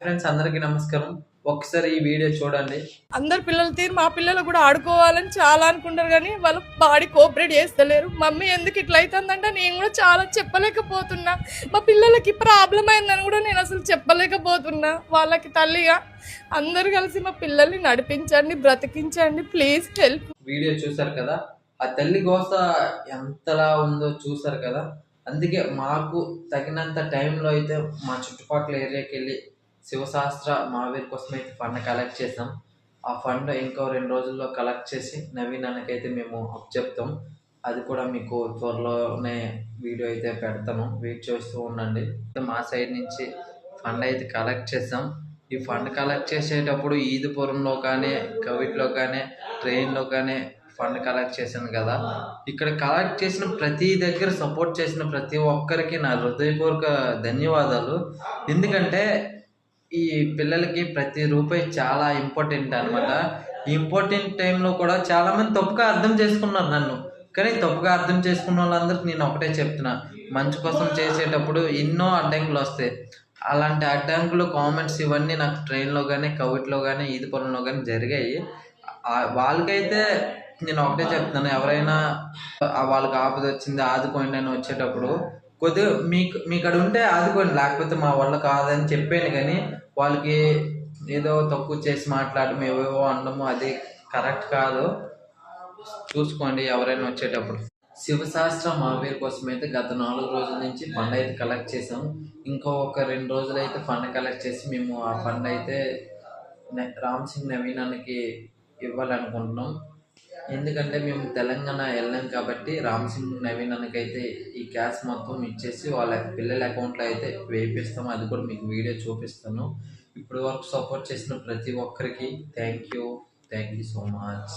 Friends అందరికీ నమస్కారం. ఒకసారి ఈ వీడియో చూడండి. అందరు పిల్లలు తీరు మా పిల్లలు కూడా ఆడుకోవాలని చాలా అనుకుంటారు కానీ వాళ్ళు బాడీ కోఆపరేట్ చేస్తలేరు. మమ్మీ ఎందుకు ఇట్లా అవుతుందంటే నేను కూడా చాలా చెప్పలేకపోతున్నా. మా పిల్లలకి ప్రాబ్లం అయిందని కూడా నేను అసలు చెప్పలేకపోతున్నా. వాళ్ళకి తల్లిగా అందరు కలిసి మా పిల్లల్ని నడిపించండి, బ్రతికించండి, ప్లీజ్ హెల్ప్. వీడియో చూసారు కదా, ఆ తల్లి గోస ఎంతలా ఉందో చూసారు కదా. అందుకే మాకు తగినంత టైంలో అయితే మా చుట్టుపక్కల ఏరియాకి వెళ్ళి శివశాస్త్ర మహావీర్ కోసం అయితే ఫండ్ కలెక్ట్ చేసాం. ఆ ఫండ్ ఇంకో 2 రోజుల్లో కలెక్ట్ చేసి నవీన్ అన్నకైతే మేము చెప్తాం. అది కూడా మీకు త్వరలోనే వీడియో అయితే పెడతాను, వెయిట్ చేస్తూ ఉండండి. మా సైడ్ నుంచి ఫండ్ అయితే కలెక్ట్ చేసాం. ఈ ఫండ్ కలెక్ట్ చేసేటప్పుడు ఈదుపురంలో కానీ, కవిట్లో కానీ, ట్రైన్లో కానీ ఫండ్ కలెక్ట్ చేశాను కదా. ఇక్కడ కలెక్ట్ చేసిన ప్రతి దగ్గర సపోర్ట్ చేసిన ప్రతి ఒక్కరికి నా హృదయపూర్వక ధన్యవాదాలు. ఎందుకంటే ఈ పిల్లలకి ప్రతి రూపాయి చాలా ఇంపార్టెంట్ అనమాట. ఈ ఇంపార్టెంట్ టైంలో కూడా చాలామంది తప్పుగా అర్థం చేసుకున్నారు నన్ను. కానీ తప్పుగా అర్థం చేసుకున్న వాళ్ళందరికీ నేను ఒకటే చెప్తున్నా, మంచి కోసం చేసేటప్పుడు ఎన్నో అడ్డంకులు వస్తాయి. అలాంటి అడ్డంకులు కామెంట్స్ ఇవన్నీ నాకు ట్రైన్లో కానీ, కవిట్లో కానీ, ఈదుపురంలో కానీ జరిగాయి. వాళ్ళకైతే నేను ఒకటే చెప్తున్నాను, ఎవరైనా వాళ్ళకి ఆపద వచ్చింది ఆదుకోండి అని వచ్చేటప్పుడు కొద్దిగా మీకు అక్కడ ఉంటే ఆదుకోండి, లేకపోతే మా వల్ల కాదని చెప్పాను. కానీ వాళ్ళకి ఏదో తక్కువ చేసి మాట్లాడడం, ఏవేవో అనడము అది కరెక్ట్ కాదు. చూసుకోండి ఎవరైనా వచ్చేటప్పుడు. శివశాస్త్ర మహావీర్ కోసం అయితే గత 4 రోజుల నుంచి ఫండ్ అయితే కలెక్ట్ చేసాం. ఇంకో ఒక 2 రోజులు అయితే ఫండ్ కలెక్ట్ చేసి మేము ఆ ఫండ్ అయితే రామ్ సింగ్ నవీన్ అన్నకి ఇవ్వాలనుకుంటున్నాం. ఎందుకంటే మేము తెలంగాణ వెళ్ళాం కాబట్టి రామ్ సింగ్ నవీన్ అన్నకైతే ఈ క్యాష్ మొత్తం ఇచ్చేసి వాళ్ళ పిల్లల అకౌంట్లో అయితే వేపిస్తాము. అది కూడా మీకు వీడియో చూపిస్తాను. ఇప్పటి వరకు సపోర్ట్ చేసిన ప్రతి ఒక్కరికి థ్యాంక్ యూ సో మచ్.